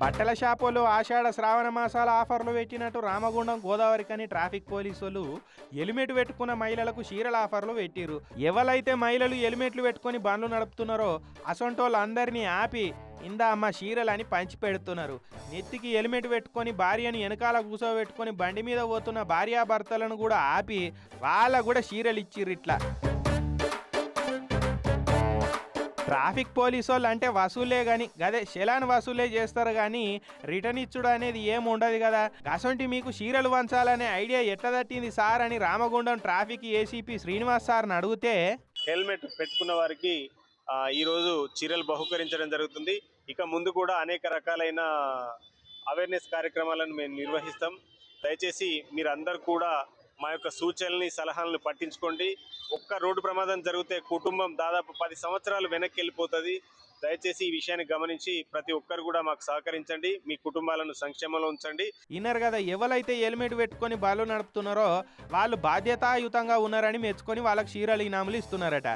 బట్టల షాపులు ఆషాఢ శ్రావణ మాసాల ఆఫర్లు పెట్టినట్టు రామగుండం గోదావరికని ట్రాఫిక్ పోలీసులు హెల్మెట్ పెట్టుకున్న మహిళలకు చీరల ఆఫర్లు పెట్టిరు. ఎవరైతే మహిళలు హెల్మెట్లు పెట్టుకొని బండ్లు నడుపుతున్నారో అసొంటోళ్ళందరినీ ఆపి ఇందా అమ్మ చీరలని పంచి పెడుతున్నారు. నెత్తికి హెల్మెట్ పెట్టుకొని భార్యని వెనకాల కూర్చోబెట్టుకొని బండి మీద పోతున్న భార్యాభర్తలను కూడా ఆపి వాళ్ళకు కూడా చీరలు ఇచ్చిర్రు. ఇట్లా ట్రాఫిక్ పోలీసు వాళ్ళు అంటే వసూలే కానీ గదే చలాన్ వసూలే చేస్తారు కానీ రిటర్న్ ఇచ్చుడు అనేది ఏం ఉండదు కదా. అసొంటి మీకు చీరలు వంచాలనే ఐడియా ఎట్లా తట్టింది సార్ అని రామగుండం ట్రాఫిక్ ఏసీపీ శ్రీనివాస్ సార్ని అడిగితే, హెల్మెట్ పెట్టుకున్న వారికి ఈరోజు చీరలు బహుకరించడం జరుగుతుంది. ఇక ముందు కూడా అనేక రకాలైన అవేర్నెస్ కార్యక్రమాలను మేము నిర్వహిస్తాం. దయచేసి మీరందరూ కూడా మా యొక్క సూచనల్ని సలహాలను పట్టించుకోండి. ఒక్క రోడ్డు ప్రమాదం జరిగితే కుటుంబం దాదాపు 10 సంవత్సరాలు వెనక్కి వెళ్ళిపోతుంది. దయచేసి ఈ విషయాన్ని గమనించి ప్రతి ఒక్కరు కూడా మాకు సహకరించండి, మీ కుటుంబాలను సంక్షేమంలో ఉంచండి. విన్నారు కదా, ఎవరైతే హెల్మెట్ పెట్టుకొని బళ్ళు నడుపుతున్నారో వాళ్ళు బాధ్యతాయుతంగా ఉన్నారని మెచ్చుకొని వాళ్ళకి చీరలు ఇనాములు ఇస్తున్నారట.